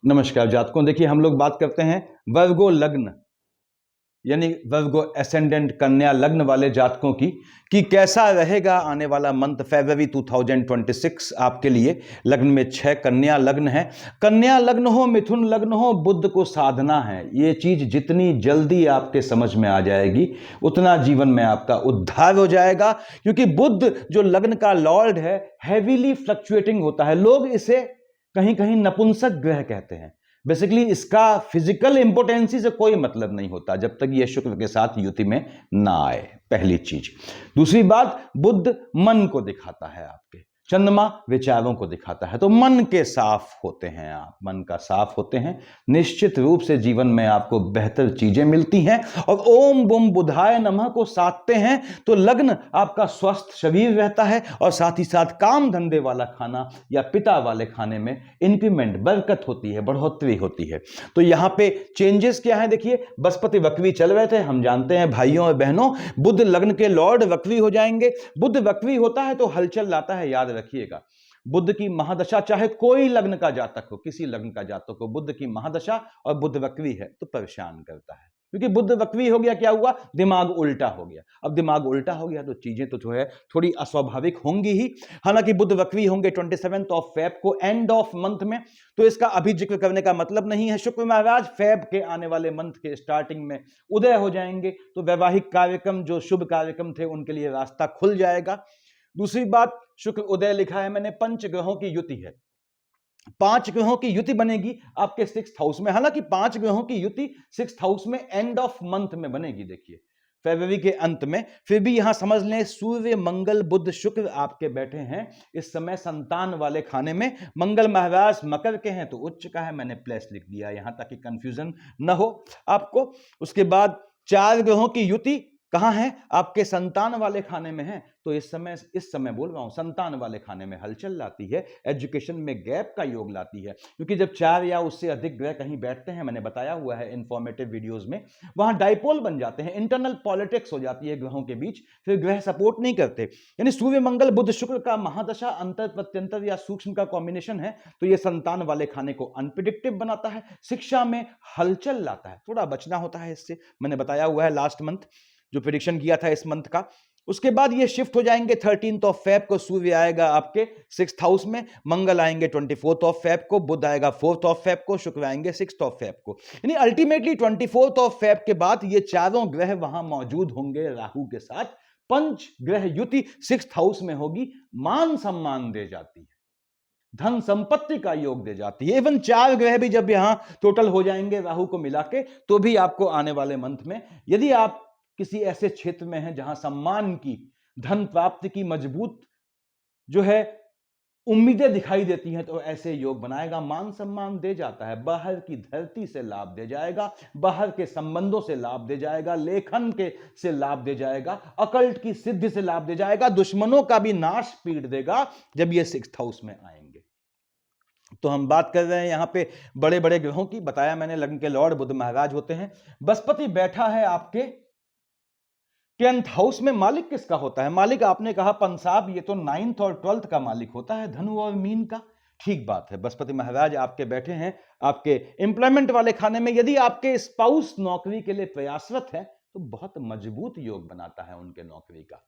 नमस्कार जातकों, देखिए हम लोग बात करते हैं वर्गो लग्न यानी वर्गो एसेंडेंट कन्या लग्न वाले जातकों की कि कैसा रहेगा आने वाला मंथ फरवरी 2026 आपके लिए। लग्न में 6 कन्या लग्न है। कन्या लग्न हो, मिथुन लग्न हो, बुध को साधना है। ये चीज जितनी जल्दी आपके समझ में आ जाएगी उतना जीवन में आपका उद्धार हो जाएगा, क्योंकि बुध जो लग्न का लॉर्ड है हैवीली फ्लक्चुएटिंग होता है। लोग इसे कहीं कहीं नपुंसक ग्रह कहते हैं। बेसिकली इसका फिजिकल इंपोर्टेंसी से कोई मतलब नहीं होता जब तक यह शुक्र के साथ युति में ना आए, पहली चीज। दूसरी बात, बुध मन को दिखाता है आपके, चंद्रमा विचारों को दिखाता है। तो मन के साफ होते हैं आप, मन का साफ होते हैं, निश्चित रूप से जीवन में आपको बेहतर चीजें मिलती हैं। और ओम बुम बुधाय नमः को साधते हैं तो लग्न आपका स्वस्थ शरीर रहता है, और साथ ही साथ काम धंधे वाला खाना या पिता वाले खाने में इंक्रीमेंट, बरकत होती है, बढ़ोतरी होती है। तो यहां पे चेंजेस क्या है, देखिए बृहस्पति वक्री चल रहे थे, हम जानते हैं भाइयों और बहनों, बुध लग्न के लॉर्ड वक्री हो जाएंगे। बुध वक्री होता है तो हलचल लाता है, याद रखिएगा। बुध की महादशा, चाहे कोई लग्न का जातक हो, किसी लग्न का जातक हो, बुध की महादशा और बुध वक्री है तो परेशान करता है। क्योंकि बुध वक्री हो गया, क्या हुआ, दिमाग उल्टा हो गया। अब दिमाग उल्टा हो गया तो चीजें तो जो है थोड़ी अस्वाभाविक होंगी ही। हालांकि बुध वक्री होंगे 27 फेब को, एंड ऑफ मंथ में, तो इसका अभी जिक्र करने का मतलब नहीं है। शुक्र महाराज फेब के आने वाले मंथ के स्टार्टिंग में उदय हो जाएंगे, तो वैवाहिक कार्यक्रम, जो शुभ कार्यक्रम थे, उनके लिए रास्ता खुल जाएगा। दूसरी बात, शुक्र उदय लिखा है मैंने, 5 ग्रहों की युति है। 5 ग्रहों की युति बनेगी आपके 6th हाउस में। हालांकि 5 ग्रहों की युति 6th हाउस में एंड ऑफ मंथ में बनेगी, देखिए फरवरी के अंत में। फिर भी यहां समझ लें, सूर्य मंगल बुध शुक्र आपके बैठे हैं इस समय संतान वाले खाने में। मंगल महाराज मकर के हैं तो उच्च का है, मैंने प्लस लिख दिया यहां ताकि कंफ्यूजन न हो आपको। उसके बाद 4 ग्रहों की युति कहां है, आपके संतान वाले खाने में है। तो इस समय बोल रहा हूं, संतान वाले खाने में हलचल लाती है, एजुकेशन में गैप का योग लाती है। क्योंकि जब 4 या उससे अधिक ग्रह कहीं बैठते हैं, मैंने बताया हुआ है इंफॉर्मेटिव वीडियोस में, वहां डाइपोल बन जाते हैं, इंटरनल पॉलिटिक्स हो जाती है ग्रहों के बीच, फिर ग्रह सपोर्ट नहीं करते। यानी सूर्य मंगल बुध शुक्र का महादशा अंतर प्रत्यंतर या सूक्ष्म का कॉम्बिनेशन है, तो यह संतान वाले खाने को अनप्रिडिक्टिव बनाता है, शिक्षा में हलचल लाता है, थोड़ा बचना होता है इससे। मैंने बताया हुआ है लास्ट मंथ जो प्रेडिक्शन किया था इस मंथ का। उसके बाद ये शिफ्ट हो जाएंगे 13 फेब को, सूर्य आएगा आपके 6th हाउस में, मंगल आएंगे 24 फेब को, बुध आएगा 4 फेब को, शुक्र आएंगे 6 फेब को। यानी अल्टीमेटली 24 फेब के बाद ये चारों ग्रह वहां मौजूद होंगे राहु के साथ। 5 ग्रह युति 6th हाउस में होगी, मान सम्मान दे जाती है, धन संपत्ति का योग दे जाती है। इवन 4 ग्रह भी जब यहां टोटल हो जाएंगे राहु को मिला के, तो भी आपको आने वाले मंथ में, यदि आप किसी ऐसे क्षेत्र में हैं जहां सम्मान की, धन प्राप्ति की मजबूत जो है उम्मीदें दिखाई देती हैं, तो ऐसे योग बनाएगा, मान सम्मान दे जाता है, बाहर की धरती से लाभ दे जाएगा, बाहर के संबंधों से लाभ दे जाएगा, लेखन के से लाभ दे जाएगा, अकल्ट की सिद्धि से लाभ दे जाएगा, दुश्मनों का भी नाश पीट देगा जब ये 6th हाउस में आएंगे। तो हम बात कर रहे हैं यहां पे बड़े बड़े ग्रहों की, बताया मैंने लग्न के लॉर्ड बुध महाराज होते हैं। बृहस्पति बैठा है आपके 10th हाउस में। मालिक किसका होता है, मालिक आपने कहा पंसाब, ये तो 9th और 12th का मालिक होता है, धनु और मीन का। ठीक बात है, बृहस्पति महाराज आपके बैठे हैं आपके एम्प्लॉयमेंट वाले खाने में। यदि आपके स्पाउस नौकरी के लिए प्रयासरत है तो बहुत मजबूत योग बनाता है उनके नौकरी का।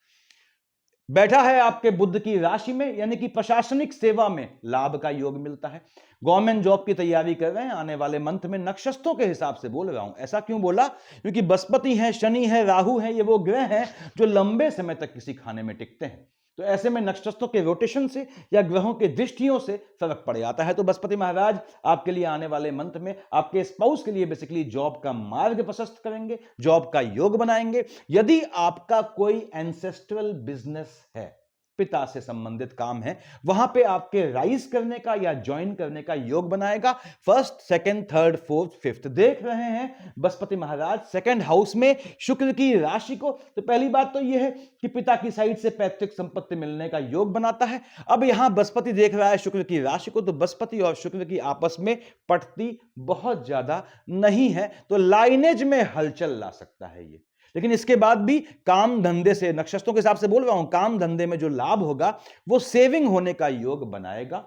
बैठा है आपके बुध की राशि में, यानी कि प्रशासनिक सेवा में लाभ का योग मिलता है। गवर्नमेंट जॉब की तैयारी कर रहे हैं आने वाले मंथ में, नक्षत्रों के हिसाब से बोल रहा हूं। ऐसा क्यों बोला, क्योंकि बृहस्पति है, शनि है, राहु है, ये वो ग्रह हैं जो लंबे समय तक किसी खाने में टिकते हैं। तो ऐसे में नक्षत्रों के रोटेशन से या ग्रहों के दृष्टियों से फर्क पड़ जाता है। तो बृहस्पति महाराज आपके लिए आने वाले मंथ में आपके स्पाउस के लिए बेसिकली जॉब का मार्ग प्रशस्त करेंगे, जॉब का योग बनाएंगे। यदि आपका कोई एंसेस्ट्रल बिजनेस है, पिता से संबंधित काम है, वहां पे आपके राइज करने का या ज्वाइन करने का योग बनाएगा। 1st, 2nd, 3rd, 4th, 5th देख रहे हैं बृहस्पति महाराज 2nd हाउस में शुक्र की राशि को। तो पहली बात तो यह है कि पिता की साइड से पैतृक संपत्ति मिलने का योग बनाता है। अब यहां बृहस्पति देख रहा है शुक्र की राशि को, तो बृहस्पति और शुक्र की आपस में पटती बहुत ज्यादा नहीं है, तो लाइनेज में हलचल ला सकता है ये। लेकिन इसके बाद भी काम धंधे से, नक्षत्रों के हिसाब से बोल रहा हूं, काम धंधे में जो लाभ होगा वो सेविंग होने का योग बनाएगा।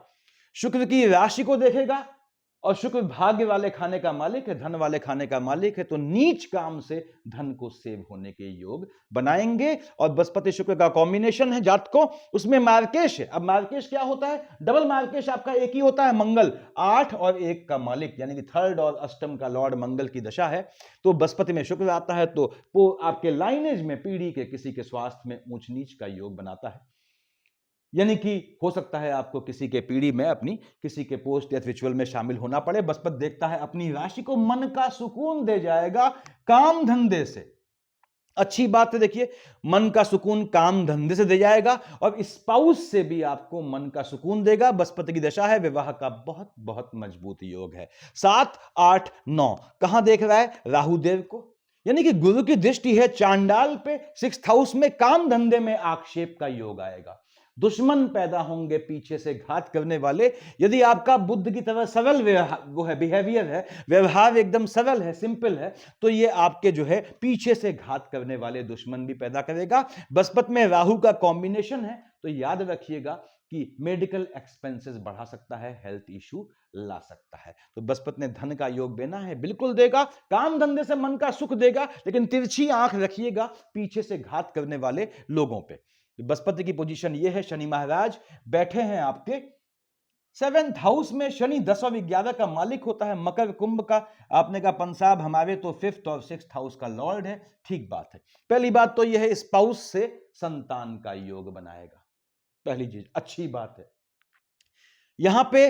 शुक्र की राशि को देखेगा और शुक्र भाग्य वाले खाने का मालिक है, धन वाले खाने का मालिक है, तो नीच काम से धन को सेव होने के योग बनाएंगे। और बृहस्पति शुक्र का कॉम्बिनेशन है जातकों, उसमें मार्केश है। अब मार्केश क्या होता है? डबल मार्केश आपका एक ही होता है, मंगल 8 और 1 का मालिक, यानी कि थर्ड और अष्टम का लॉर्ड मंगल की दशा है। तो बृहस्पति में शुक्र आता है तो वो आपके लाइनेज में पीढ़ी के किसी के स्वास्थ्य में ऊंच नीच का योग बनाता है। यानी कि हो सकता है आपको किसी के पीढ़ी में अपनी किसी के पोस्ट डेथ रिचुअल में शामिल होना पड़े। बृहस्पति देखता है अपनी राशि को, मन का सुकून दे जाएगा काम धंधे से। अच्छी बात है, देखिए मन का सुकून काम धंधे से दे जाएगा और स्पाउस से भी आपको मन का सुकून देगा। बृहस्पति की दशा है, विवाह का बहुत बहुत मजबूत योग है। 7, 8, 9 कहां देख रहा है? राहु देव को, यानी कि गुरु की दृष्टि है चांडाल पे। 6th हाउस में काम धंधे में आक्षेप का योग आएगा, दुश्मन पैदा होंगे पीछे से घात करने वाले। यदि आपका बुद्ध की तरह सरल वो है, बिहेवियर है, व्यवहार एकदम सरल है, सिंपल है, तो ये आपके जो है पीछे से घात करने वाले दुश्मन भी पैदा करेगा। बृहस्पति में राहु का कॉम्बिनेशन है, तो याद रखिएगा कि मेडिकल एक्सपेंसेस बढ़ा सकता है, हेल्थ इशू ला सकता है। तो बृहस्पति ने धन का योग देना है, बिल्कुल देगा, काम धंधे से मन का सुख देगा, लेकिन तिरछी आंख रखिएगा पीछे से घात करने वाले लोगों पे। बृहस्पति की पोजीशन यह है, शनि महाराज बैठे हैं आपके 7th हाउस में। शनि 10 और 11 का मालिक होता है, मकर कुंभ का। आपने कहा पंसाब हमारे तो 5th और 6th हाउस का लॉर्ड है, ठीक बात है। पहली बात तो यह है, स्पाउस से संतान का योग बनाएगा, पहली चीज अच्छी बात है। यहां पे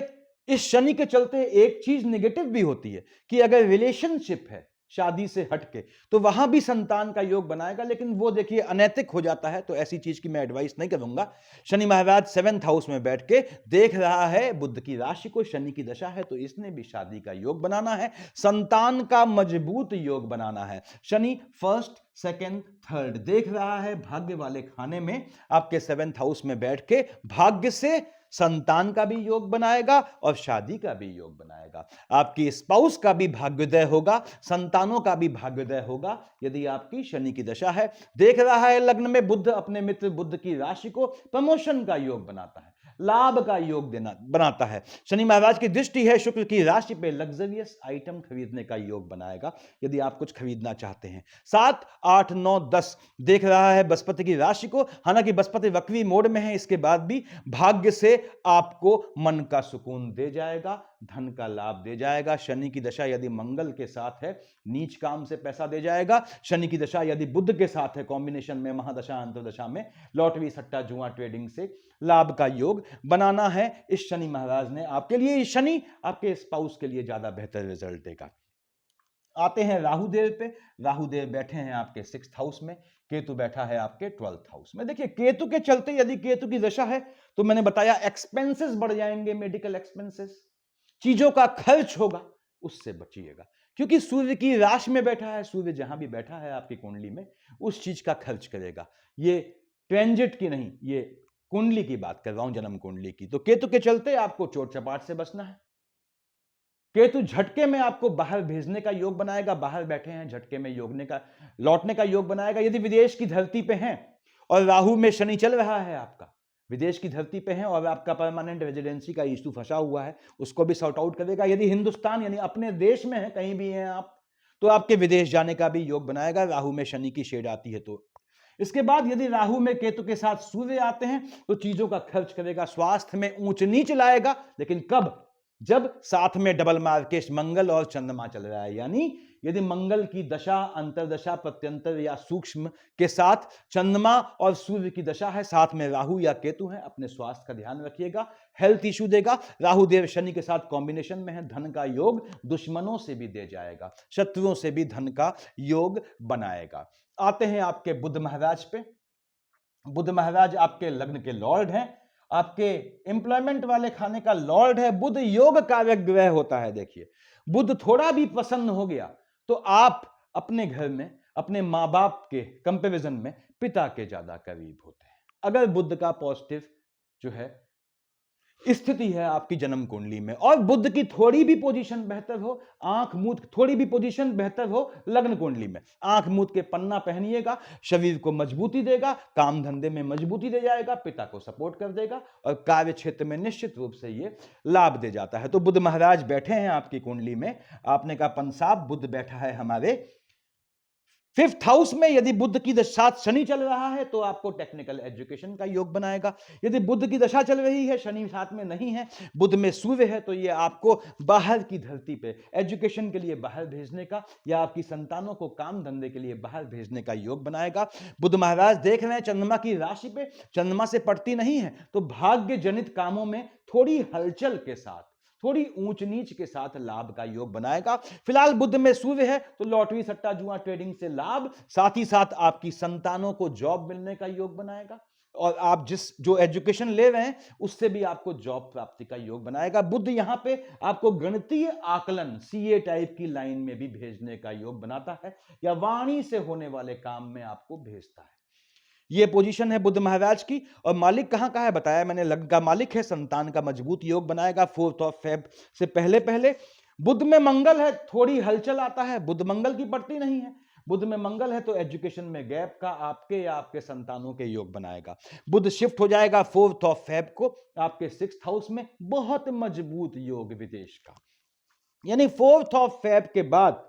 इस शनि के चलते एक चीज नेगेटिव भी होती है कि अगर रिलेशनशिप है शादी से हटके, तो वहां भी संतान का योग बनाएगा, लेकिन वो देखिए अनैतिक हो जाता है, तो ऐसी चीज की मैं एडवाइस नहीं करूंगा। शनि महाराज 7th हाउस में बैठ के देख रहा है बुध की राशि को, शनि की दशा है, तो इसने भी शादी का योग बनाना है, संतान का मजबूत योग बनाना है। शनि 1st, 2nd, 3rd देख रहा है भाग्य वाले खाने में आपके 7th हाउस में बैठ के, भाग्य से संतान का भी योग बनाएगा और शादी का भी योग बनाएगा। आपकी स्पाउस का भी भाग्योदय होगा, संतानों का भी भाग्योदय होगा, यदि आपकी शनि की दशा है। देख रहा है लग्न में बुध अपने मित्र बुध की राशि को, प्रमोशन का योग बनाता है, लाभ का योग बनाता है। शनि महाराज की दृष्टि है शुक्र की राशि पे, लग्जरियस आइटम खरीदने का योग बनाएगा यदि आप कुछ खरीदना चाहते हैं। 7, 8, 9, 10 देख रहा है बृहस्पति की राशि को। हालांकि बृहस्पति वक्री मोड में है, इसके बाद भी भाग्य से आपको मन का सुकून दे जाएगा, धन का लाभ दे जाएगा। शनि की दशा यदि मंगल के साथ है, नीच काम से पैसा दे जाएगा। शनि की दशा यदि बुध के साथ है, कॉम्बिनेशन में महादशा अंतरदशा में, लॉटरी सट्टा जुआ ट्रेडिंग से लाभ का योग बनाना है। इस शनि महाराज ने आपके लिए, इस शनि आपके स्पाउस के लिए ज्यादा बेहतर रिजल्ट देगा। आते हैं राहुदेव पे। राहुदेव बैठे हैं आपके 6th हाउस में, केतु बैठा है आपके 12th हाउस में। देखिए केतु के चलते यदि केतु की दशा है, तो मैंने बताया एक्सपेंसेस बढ़ जाएंगे, मेडिकल एक्सपेंसेस, चीजों का खर्च होगा, उससे बचिएगा, क्योंकि सूर्य की राशि में बैठा है। सूर्य जहां भी बैठा है आपकी कुंडली में, उस चीज का खर्च करेगा। ये ट्रांजिट की नहीं, ये कुंडली की बात कर रहा हूं, जन्म कुंडली की। तो केतु के चलते आपको चोट चपाट से बचना है। केतु झटके में आपको बाहर भेजने का योग बनाएगा, बाहर बैठे हैं, झटके में योगने का, लौटने का योग बनाएगा यदि विदेश की धरती पे हैं। और राहु में शनि चल रहा है, आपका विदेश की धरती पे है और आपका परमानेंट रेजिडेंसी का इशू फंसा हुआ है, उसको भी सॉर्ट आउट करेगा। यदि हिंदुस्तान यानी अपने देश में है, कहीं भी हैं आप, तो आपके विदेश जाने का भी योग बनाएगा, राहु में शनि की शेड आती है तो। इसके बाद यदि राहु में केतु के साथ सूर्य आते हैं, तो चीजों का खर्च करेगा, स्वास्थ्य में ऊंच नीच लाएगा, लेकिन कब? जब साथ में डबल मार्केश मंगल और चंद्रमा चल रहा है। यानी यदि मंगल की दशा, अंतरदशा, प्रत्यंतर या सूक्ष्म के साथ चंद्रमा और सूर्य की दशा है, साथ में राहु या केतु है, अपने स्वास्थ्य का ध्यान रखिएगा, हेल्थ इशू देगा। राहु देव शनि के साथ कॉम्बिनेशन में है, धन का योग दुश्मनों से भी दे जाएगा, शत्रुओं से भी धन का योग बनाएगा। आते हैं आपके बुध महाराज पे। बुध महाराज आपके लग्न के लॉर्ड हैं, आपके एम्प्लॉयमेंट वाले खाने का लॉर्ड है। बुध योग कारक ग्रह होता है। देखिए बुध थोड़ा भी प्रसन्न हो गया तो आप अपने घर में अपने मां बाप के कंपैरिजन में पिता के ज्यादा करीब होते हैं। अगर बुध का पॉजिटिव जो है स्थिति है आपकी जन्म कुंडली में, और बुध की थोड़ी भी पोजीशन बेहतर हो, आंख मूंद थोड़ी भी पोजीशन बेहतर हो लग्न कुंडली में, आंख मूंद के पन्ना पहनिएगा, शरीर को मजबूती देगा, काम धंधे में मजबूती दे जाएगा, पिता को सपोर्ट कर देगा, और कार्य क्षेत्र में निश्चित रूप से ये लाभ दे जाता है। तो बुध महाराज बैठे हैं आपकी कुंडली में, आपने कहा पंसाब बुध बैठा है हमारे 5th हाउस में। यदि बुध की दशा शनि चल रहा है तो आपको टेक्निकल एजुकेशन का योग बनाएगा। यदि बुध की दशा चल रही है, शनि साथ में नहीं है, बुध में सूर्य है, तो ये आपको बाहर की धरती पे एजुकेशन के लिए बाहर भेजने का, या आपकी संतानों को काम धंधे के लिए बाहर भेजने का योग बनाएगा। बुध महाराज देख रहे हैं चंद्रमा की राशि पे, चंद्रमा से पड़ती नहीं है, तो भाग्य जनित कामों में थोड़ी हलचल के साथ, थोड़ी ऊंच नीच के साथ लाभ का योग बनाएगा। फिलहाल बुध में सूर्य है तो लॉटरी सट्टा जुआ ट्रेडिंग से लाभ, साथ ही साथ आपकी संतानों को जॉब मिलने का योग बनाएगा, और आप जो एजुकेशन ले रहे हैं उससे भी आपको जॉब प्राप्ति का योग बनाएगा। बुध यहां पे आपको गणितीय आकलन सीए टाइप की लाइन में भी भेजने का योग बनाता है, या वाणी से होने वाले काम में आपको भेजता है। ये पोजीशन है बुध महाराज की। और मालिक कहां का है बताया मैंने, लग्न का मालिक है, संतान का मजबूत योग बनाएगा 4th ऑफ फेब से पहले पहले। बुध में मंगल है, थोड़ी हलचल आता है, बुध मंगल की पड़ती नहीं है, बुध में मंगल है तो एजुकेशन में गैप का आपके या आपके संतानों के योग बनाएगा। बुध शिफ्ट हो जाएगा 4th ऑफ फेब को आपके 6th हाउस में, बहुत मजबूत योग विदेश का। यानी 4th ऑफ फेब के बाद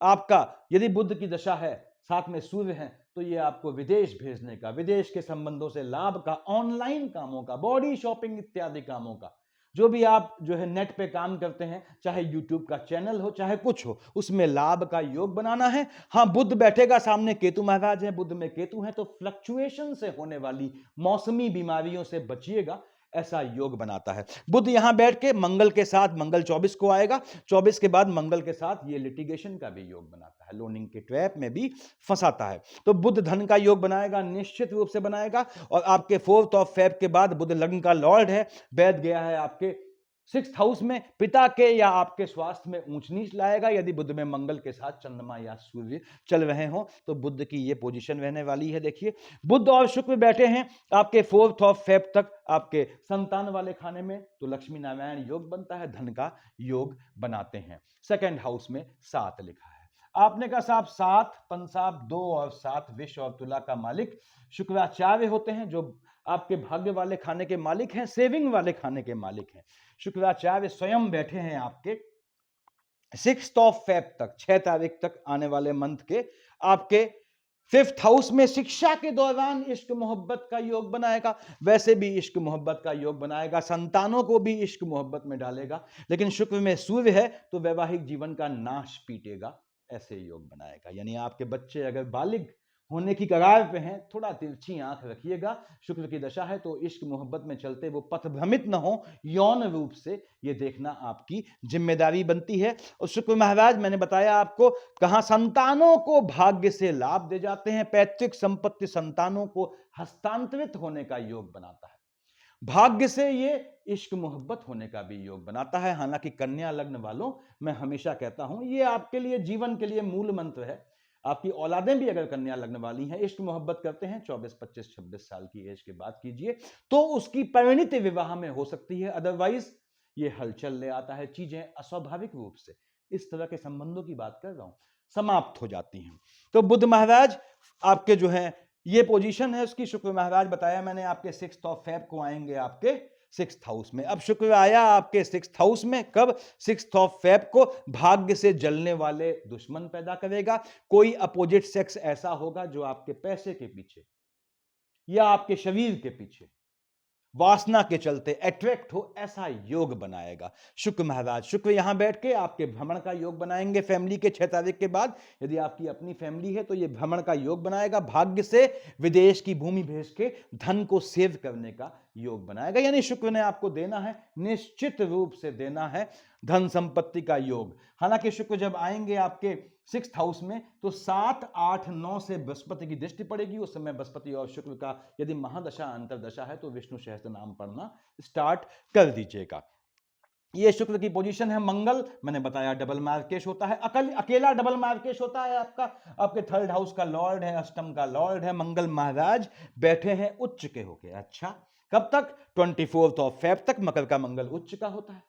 आपका यदि बुध की दशा है, साथ में सूर्य है, तो ये आपको विदेश भेजने का, विदेश के संबंधों से लाभ का, ऑनलाइन कामों का, बॉडी शॉपिंग इत्यादि कामों का, जो भी आप जो है नेट पे काम करते हैं, चाहे यूट्यूब का चैनल हो चाहे कुछ हो, उसमें लाभ का योग बनाना है। हाँ, बुध बैठेगा सामने, केतु महाराज है, बुध में केतु है, तो फ्लक्चुएशन से होने वाली मौसमी बीमारियों से बचिएगा, ऐसा योग बनाता है। बुध यहां बैठ के मंगल के साथ, मंगल 24 को आएगा, 24 के बाद मंगल के साथ ये लिटिगेशन का भी योग बनाता है, लोनिंग के ट्रैप में भी फंसाता है। तो बुध धन का योग बनाएगा, निश्चित रूप से बनाएगा। और आपके 4th ऑफ फेब के बाद बुध लग्न का लॉर्ड है, बैठ गया है आपके 6th हाउस में, पिता के या आपके स्वास्थ्य में ऊंच नीच लाएगा। यदि बुध में मंगल के साथ चंद्रमा या सूर्य चल रहे हो तो बुध की ये पोजीशन रहने वाली है। देखिए बुध और शुक्र बैठे हैं आपके 4th ऑफ फेब तक आपके संतान वाले खाने में, तो लक्ष्मी नारायण योग बनता है, धन का योग बनाते हैं। 2nd हाउस में 7 लिखा है। आपने कहा साहब 7 पंसाब 2 और 7 विष और तुला का मालिक शुक्राचार्य होते हैं, जो आपके भाग्य वाले खाने के मालिक हैं, सेविंग वाले खाने के मालिक हैं। शुक्राचार्य स्वयं बैठे हैं आपके 6th ऑफ फेब तक, 6 तारीख तक आने वाले मंथ के आपके 5th हाउस में। शिक्षा के दौरान इश्क मोहब्बत का योग बनाएगा, वैसे भी इश्क मोहब्बत का योग बनाएगा, संतानों को भी इश्क मोहब्बत में डालेगा। लेकिन शुक्र में सूर्य है तो वैवाहिक जीवन का नाश पीटेगा, ऐसे योग बनाएगा। यानी आपके बच्चे अगर बालिग होने की कगार पे हैं, थोड़ा तिरछी आंख रखिएगा। शुक्र की दशा है तो इश्क मोहब्बत में चलते वो पथभ्रमित न हो, यौन रूप से ये देखना आपकी जिम्मेदारी बनती है। और शुक्र महाराज मैंने बताया आपको कहां संतानों को भाग्य से लाभ दे जाते हैं, पैतृक संपत्ति संतानों को हस्तांतरित होने का योग बनाता है, भाग्य से ये इश्क मोहब्बत होने का भी योग बनाता है। हालांकि कन्या लग्न वालों, मैं हमेशा कहता हूं ये आपके लिए जीवन के लिए मूल मंत्र है। आपकी औलादें भी अगर कन्या लग्न वाली हैं, इश्क मोहब्बत करते हैं, 24, 25, 26 साल की एज के बाद कीजिए तो उसकी परिणति विवाह में हो सकती है। अदरवाइज ये हलचल ले आता है, चीजें अस्वाभाविक रूप से, इस तरह के संबंधों की बात कर रहा हूं, समाप्त हो जाती हैं। तो बुध महाराज आपके जो है ये पोजीशन है उसकी, शुक्र महाराज बताया मैंने आपके 6th ऑफ फेब को आएंगे आपके 6th हाउस में। अब शुक्र आया आपके 6th हाउस में कब? 6th ऑफ फेब को। भाग्य से जलने वाले दुश्मन पैदा करेगा, कोई अपोजिट सेक्स ऐसा होगा जो आपके पैसे के पीछे या आपके शरीर के पीछे वासना के चलते अट्रैक्ट हो, ऐसा योग बनाएगा शुक्र महाराज। शुक्र यहां बैठ के आपके भ्रमण का योग बनाएंगे फैमिली के 6 तारीख के बाद। यदि आपकी अपनी फैमिली है तो ये भ्रमण का योग बनाएगा, भाग्य से विदेश की भूमि भेज के धन को सेव करने का योग बनाएगा। यानी शुक्र ने आपको देना है, निश्चित रूप से देना है धन संपत्ति का योग। हालांकि शुक्र जब आएंगे आपके 6th हाउस में तो 7, 8, 9 से बृहस्पति की दृष्टि पड़ेगी। उस समय बृहस्पति और शुक्र का यदि महादशा अंतरदशा है तो विष्णु सहस्त्र नाम पढ़ना स्टार्ट कर दीजिएगा। ये शुक्र की पोजीशन है। मंगल मैंने बताया डबल मार्केश होता है, अकेला डबल मार्केश होता है आपका, आपके 3rd हाउस का लॉर्ड है, अष्टम का लॉर्ड है। मंगल महाराज बैठे हैं उच्च के होके। अच्छा, कब तक? 24 ऑफ फेब तक मकर का मंगल उच्च का होता है।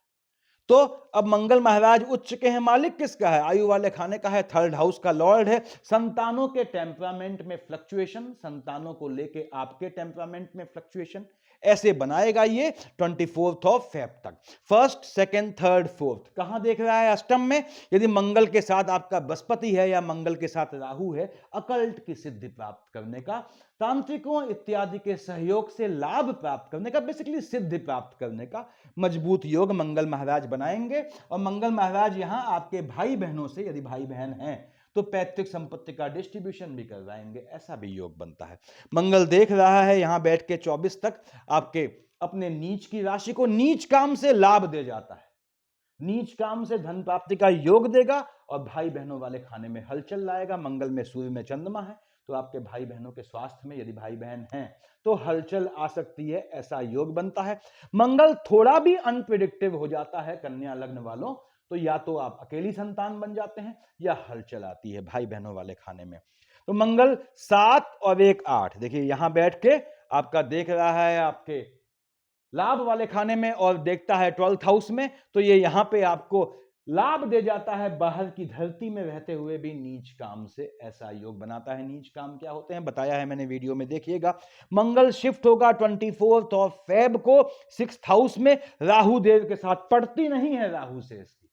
तो अब मंगल महाराज उच्च के हैं, मालिक किसका है? आयु वाले खाने का है, थर्ड हाउस का लॉर्ड है। संतानों के टेम्परामेंट में फ्लक्चुएशन, संतानों को लेके आपके टेम्परामेंट में फ्लक्चुएशन ऐसे बनाएगा ये 24 ऑफ फेब तक। फर्स्ट, सेकंड, थर्ड, फोर्थ कहां देख रहा है? अष्टम में। यदि मंगल के साथ आपका बृहस्पति है या मंगल के साथ राहु है, अकल्ट की सिद्धि प्राप्त करने का, तांत्रिकों इत्यादि के सहयोग से लाभ प्राप्त करने का, बेसिकली सिद्धि प्राप्त करने का मजबूत योग मंगल महाराज बनाएंगे। और मंगल महाराज यहां आपके भाई बहनों से, यदि भाई बहन हैं तो पैतृक संपत्ति का डिस्ट्रीब्यूशन भी करवाएंगे, ऐसा भी योग बनता है। मंगल देख रहा है यहां बैठ के 24 तक आपके अपने नीच की राशि को, नीच काम से लाभ दे जाता है, नीच काम से धन प्राप्ति का योग देगा और भाई बहनों वाले खाने में हलचल लाएगा। मंगल में सूर्य में चंद्रमा है, तो आपके भाई बहनों के स्वास्थ्य में, यदि भाई बहन हैं तो हलचल आ सकती है, ऐसा योग बनता है। मंगल थोड़ा भी अनप्रिडिक्टिव हो जाता है कन्या लग्न वालों, तो या तो आप अकेली संतान बन जाते हैं या हलचल आती है भाई बहनों वाले खाने में। तो मंगल 7 और 1 8, देखिए यहां बैठ के आपका देख रहा है आपके लाभ वाले खाने में और देखता है 12th हाउस में, तो ये यहां पे आपको लाभ दे जाता है बाहर की धरती में रहते हुए भी नीच काम से, ऐसा योग बनाता है। नीच काम क्या होते हैं बताया है मैंने वीडियो में, देखिएगा। मंगल शिफ्ट होगा 24 ऑफ फेब को 6th हाउस में, राहु देव के साथ, पड़ती नहीं है राहु से इसकी।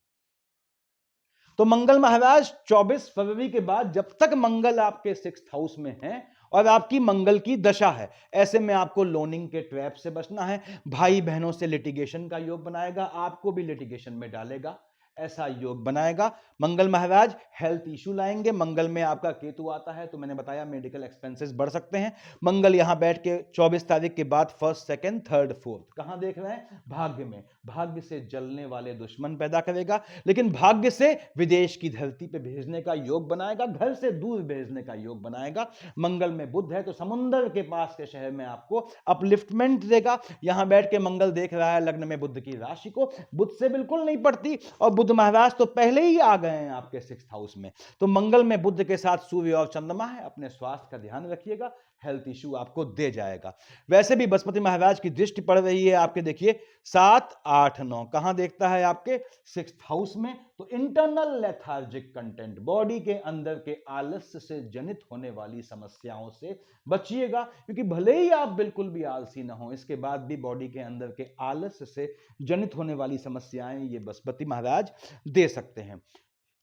तो मंगल महाराज 24 फरवरी के बाद, जब तक मंगल आपके 6th हाउस में है और आपकी मंगल की दशा है, ऐसे में आपको लोनिंग के ट्रैप से बचना है। भाई बहनों से लिटिगेशन का योग बनाएगा, आपको भी लिटिगेशन में डालेगा, ऐसा योग बनाएगा। मंगल महाराज हेल्थ इशू लाएंगे। मंगल में आपका केतु आता है तो मैंने बताया मेडिकल एक्सपेंसेस बढ़ सकते हैं। मंगल यहां बैठ के 24 तारीख के बाद फर्स्ट, सेकंड, थर्ड, फोर्थ कहां देख रहे हैं? भाग्य में। भाग्य से जलने वाले दुश्मन पैदा करेगा, लेकिन भाग्य से विदेश की धरती पे भेजने का योग बनाएगा, घर से दूर भेजने का योग बनाएगा। मंगल में बुध है तो समुद्र के पास के शहर में आपको अपलिफ्टमेंट देगा। यहां बैठ के मंगल देख रहा है लग्न में बुध की राशि को, बुध से बिल्कुल नहीं पड़ती, और बुध महाराज तो पहले ही आ गए हैं आपके 6th हाउस में। तो मंगल में बुध के साथ सूर्य और चंद्रमा है, अपने स्वास्थ्य का ध्यान रखिएगा, हेल्थ इश्यू आपको दे जाएगा। वैसे भी बृहस्पति महाराज की दृष्टि पड़ रही है आपके, देखिए 7, 8, 9 कहां देखता है? आपके 6th हाउस में। तो इंटरनल लेथार्जिक कंटेंट, बॉडी के अंदर के आलस्य से जनित होने वाली समस्याओं से बचिएगा, क्योंकि भले ही आप बिल्कुल भी आलसी ना हो, इसके बाद भी बॉडी के अंदर के आलस्य से जनित होने वाली समस्याएं ये बृहस्पति महाराज दे सकते हैं।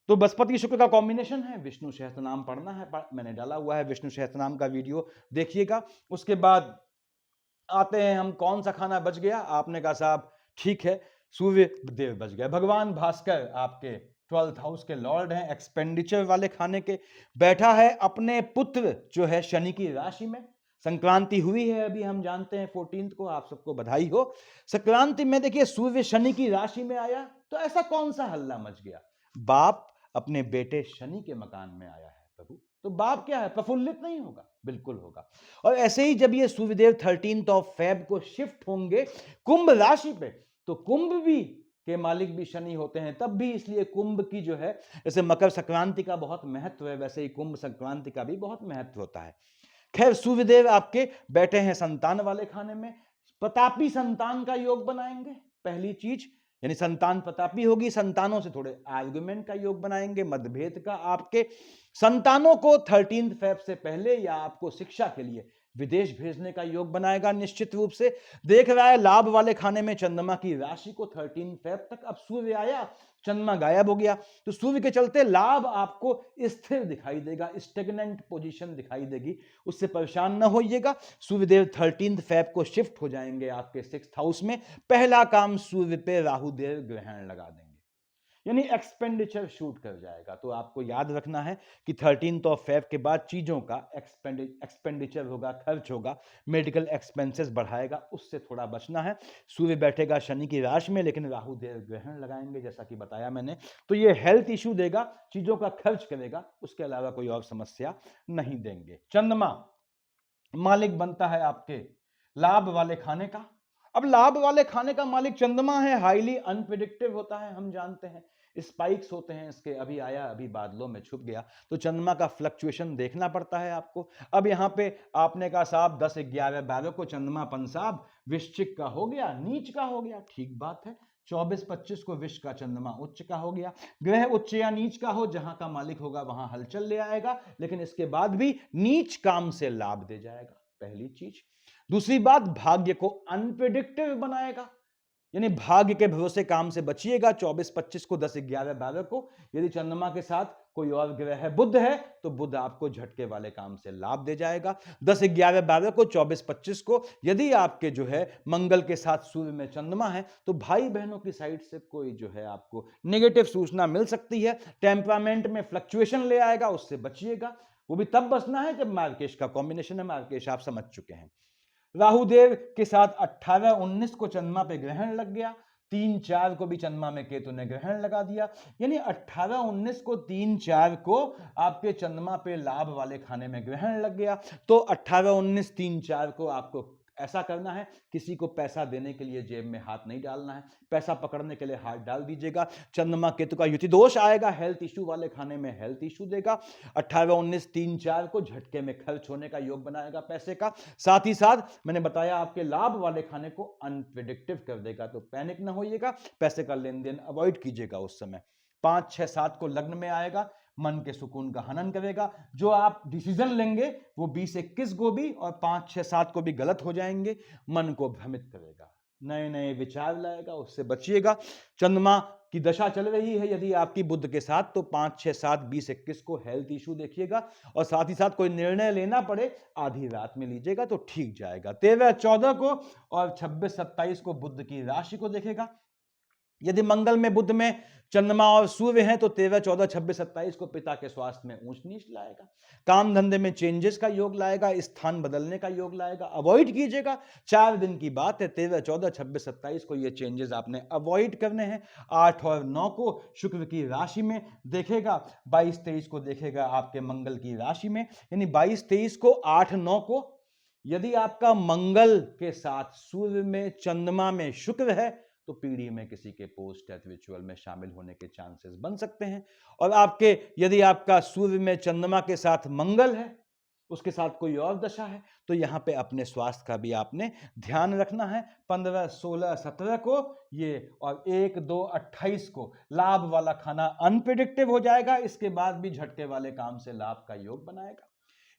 तो बृहस्पति शुक्र का कॉम्बिनेशन है, विष्णु सहस्त्रनाम पढ़ना है, मैंने डाला हुआ है विष्णु सहस्त्रनाम का वीडियो, देखिएगा। उसके बाद आते हैं हम, कौन सा खाना बच गया? आपने कहा साहब ठीक है, सूर्य देव बच गया। भगवान भास्कर आपके 12th हाउस के लॉर्ड हैं, एक्सपेंडिचर वाले खाने के, बैठा है अपने पुत्र जो है शनि की राशि में। संक्रांति हुई है अभी, हम जानते हैं 14 को, आप सबको बधाई हो। संक्रांति में देखिए सूर्य शनि की राशि में आया, तो ऐसा कौन सा हल्ला मच गया? बाप अपने बेटे शनि के मकान में आया है प्रभु, तो बाप क्या है, प्रफुल्लित नहीं होगा? बिल्कुल होगा। और ऐसे ही जब ये सूर्यदेव 13 ऑफ फेब को शिफ्ट होंगे कुंभ राशि पे, तो कुंभ भी के मालिक भी शनि होते हैं, तब भी इसलिए कुंभ की जो है, जैसे मकर संक्रांति का बहुत महत्व है, वैसे ही कुंभ संक्रांति का भी बहुत महत्व होता है। खैर, सूर्यदेव आपके बैठे हैं संतान वाले खाने में, प्रतापी संतान का योग बनाएंगे। पहली चीज, यानी संतान प्रतापी होगी, संतानों से थोड़े आर्गुमेंट का योग बनाएंगे, मतभेद का। आपके संतानों को 13 फेब से पहले या आपको शिक्षा के लिए विदेश भेजने का योग बनाएगा निश्चित रूप से। देख रहा है लाभ वाले खाने में चंद्रमा की राशि को 13 फेब तक। अब सूर्य आया, चंद्रमा गायब हो गया, तो सूर्य के चलते लाभ आपको स्थिर दिखाई देगा, स्टेगनेंट पोजीशन दिखाई देगी, उससे परेशान न होइएगा। सूर्यदेव 13 फेब को शिफ्ट हो जाएंगे आपके 6th हाउस में। पहला काम, सूर्य पे राहु देव ग्रहण लगा देंगे, यानी एक्सपेंडिचर शूट कर जाएगा। तो आपको याद रखना है कि 13 ऑफ फेब के बाद चीजों का एक्सपेंडिचर होगा, खर्च होगा, मेडिकल एक्सपेंसेस बढ़ाएगा, उससे थोड़ा बचना है। सूर्य बैठेगा शनि की राशि में, लेकिन राहु देव ग्रहण लगाएंगे जैसा कि बताया मैंने, तो ये हेल्थ इश्यू देगा, चीजों का खर्च करेगा, उसके अलावा कोई और समस्या नहीं देंगे। चंद्रमा मालिक बनता है आपके लाभ वाले खाने का। अब लाभ वाले खाने का मालिक चंद्रमा है, हाईली अनप्रिडिक्टिव होता है, हम जानते हैं। स्पाइक्स होते हैं इसके, अभी आया अभी बादलों में छुप गया। तो चंद्रमा का फ्लक्चुएशन देखना पड़ता है आपको। अब यहाँ पे आपने कहा साहब 10, 11, 12 को चंद्मा पंसाब वृश्चिक का हो गया, नीच का हो गया, ठीक बात है। 24, 25 को विश्व का चंद्रमा उच्च का हो गया। ग्रह उच्च या नीच का हो, जहां का मालिक होगा वहां हलचल ले आएगा, लेकिन इसके बाद भी नीच काम से लाभ दे जाएगा, पहली चीज। दूसरी बात, भाग्य को अनप्रिडिक्टिव बनाएगा, यानी भाग्य के भरोसे काम से बचिएगा। 24, 25 को, 10, 11, 12 को यदि चंद्रमा के साथ कोई और ग्रह है, बुध है, तो बुध आपको झटके वाले काम से लाभ दे जाएगा। 10, 11, 12 को, 24, 25 को यदि आपके जो है मंगल के साथ सूर्य में चंद्रमा है, तो भाई बहनों की साइड से कोई जो है आपको नेगेटिव सूचना मिल सकती है, टेम्परामेंट में फ्लक्चुएशन ले आएगा, उससे बचिएगा। वो भी तब बचना है जब मार्केश का कॉम्बिनेशन है, मार्केश आप समझ चुके हैं। राहुदेव के साथ 18, 19 को चंद्रमा पे ग्रहण लग गया, 3, 4 को भी चंद्रमा में केतु ने ग्रहण लगा दिया, यानी 18, 19 को, 3, 4 को आपके चंद्रमा पे लाभ वाले खाने में ग्रहण लग गया। तो 18, 19, 3, 4 को आपको ऐसा करना है, किसी को पैसा देने के लिए जेब में हाथ नहीं डालना है, पैसा पकड़ने के लिए हाथ डाल दीजिएगा। चंद्रमा केतु का युति दोष आएगा, हेल्थ इश्यू वाले खाने में हेल्थ इश्यू देगा। 18, 19, 3, 4 को झटके में खर्च होने का योग बनाएगा पैसे का। साथ ही साथ मैंने बताया आपके लाभ वाले खाने को अनप्रिडिक्टिव कर देगा, तो पैनिक ना होइएगा, पैसे का लेन देन अवॉइड कीजिएगा उस समय। 5, 6, 7 को लग्न में आएगा, मन के सुकून का हनन करेगा, जो आप डिसीजन लेंगे वो 20, 21 को भी और 5, 6, 7 को भी गलत हो जाएंगे, मन को भ्रमित करेगा, नए नए विचार लाएगा, उससे बचिएगा। चंद्रमा की दशा चल रही है यदि आपकी बुध के साथ, तो 5, 6, 7, 20, 21 को हेल्थ इशू देखिएगा, और साथ ही साथ कोई निर्णय लेना पड़े आधी रात में लीजिएगा तो ठीक जाएगा। 13, 14 को और 26, 27 को बुध की राशि को देखेगा। यदि मंगल में, बुध में चंद्रमा और सूर्य हैं, तो 13, 14, 26, 27 को पिता के स्वास्थ्य में ऊंच नीच लाएगा, काम धंधे में चेंजेस का योग लाएगा, स्थान बदलने का योग लाएगा, अवॉइड कीजिएगा। 4 दिन की बात है, 13, 14, 26, 27 को ये चेंजेस आपने अवॉइड करने हैं। 8 और 9 को शुक्र की राशि में देखेगा, 22, 23 को देखेगा आपके मंगल की राशि में, यानी 22, 23 को, 8, 9 को यदि आपका मंगल के साथ सूर्य में, चंद्रमा में शुक्र है, तो पीढ़ी में किसी के पोस्ट डेथ रिचुअल में शामिल होने के चांसेस बन सकते हैं। और आपके यदि आपका सूर्य में चंद्रमा के साथ मंगल है, उसके साथ कोई और दशा है, तो यहां पे अपने स्वास्थ्य का भी आपने ध्यान रखना है। 15, 16, 17 को ये, और 1, 2, 28 को लाभ वाला खाना अनप्रिडिक्टिव हो जाएगा, इसके बाद भी झटके वाले काम से लाभ का योग बनाएगा।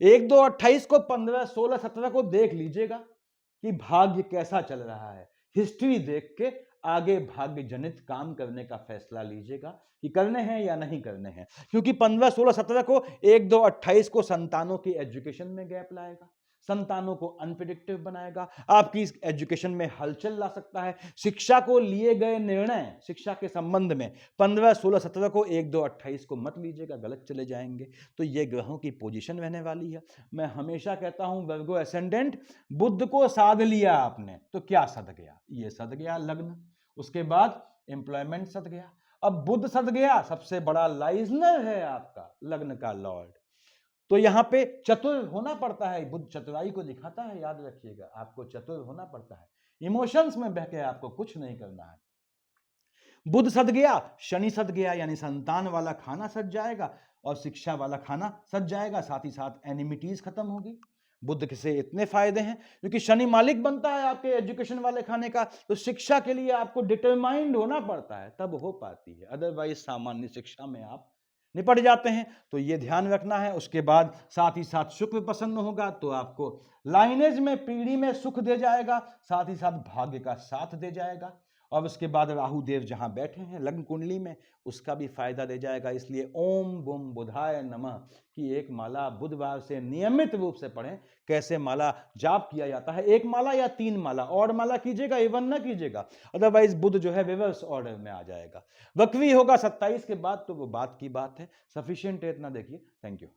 1, 2, 28 को, 15, 16, 17 को देख लीजिएगा कि भाग्य कैसा चल रहा है, हिस्ट्री देख के आगे भाग्य जनित काम करने का फैसला लीजिएगा कि करने हैं या नहीं करने हैं, क्योंकि 15, 16, 17 को, 1, 2, 28 को संतानों की एजुकेशन में गैप लाएगा, संतानों को अनप्रिडिक्टिव बनाएगा, आपकी एजुकेशन में हलचल ला सकता है। शिक्षा को लिए गए निर्णय, शिक्षा के संबंध में 15, 16, 17 को, 1, 2, 28 को मत लीजिएगा, गलत चले जाएंगे। तो ये ग्रहों की पोजीशन रहने वाली है। मैं हमेशा कहता हूं वर्गो एसेंडेंट, बुध को साध लिया आपने तो क्या सध गया, ये सध गया लग्न, उसके बाद एम्प्लॉयमेंट सध गया। अब बुध सध गया, सबसे बड़ा लाइजनर है आपका लग्न का लॉर्ड, तो यहां पे चतुर होना पड़ता है, बुध चतुराई को दिखाता है, याद रखिएगा, आपको चतुर होना पड़ता है, इमोशंस में बह के आपको कुछ नहीं करना है। बुध सध गया, शनि सध गया, यानी संतान वाला खाना सज जाएगा और शिक्षा वाला खाना सज जाएगा, साथ ही साथ एनिमिटीज खत्म होगी। बुध से इतने फायदे हैं, क्योंकि शनि मालिक बनता है आपके एजुकेशन वाले खाने का, तो शिक्षा के लिए आपको डिटरमाइंड होना पड़ता है, तब हो पाती है, अदरवाइज सामान्य शिक्षा में आप निपट जाते हैं। तो ये ध्यान रखना है। उसके बाद साथ ही साथ शुक्र प्रसन्न होगा तो आपको लाइनेज में, पीढ़ी में सुख दे जाएगा, साथ ही साथ भाग्य का साथ दे जाएगा। और उसके बाद राहु देव जहां बैठे हैं लग्न कुंडली में, उसका भी फायदा दे जाएगा। इसलिए ओम बुम बुधाय नमः की एक माला बुधवार से नियमित रूप से पढ़ें। कैसे माला जाप किया जाता है, 1 माला या 3 माला, और माला कीजिएगा, इवन ना कीजिएगा, अदरवाइज बुध जो है रिवर्स ऑर्डर में आ जाएगा। वक्री होगा 27 के बाद, तो वो बात की बात है। सफिशिएंट है, इतना देखिए। Thank you.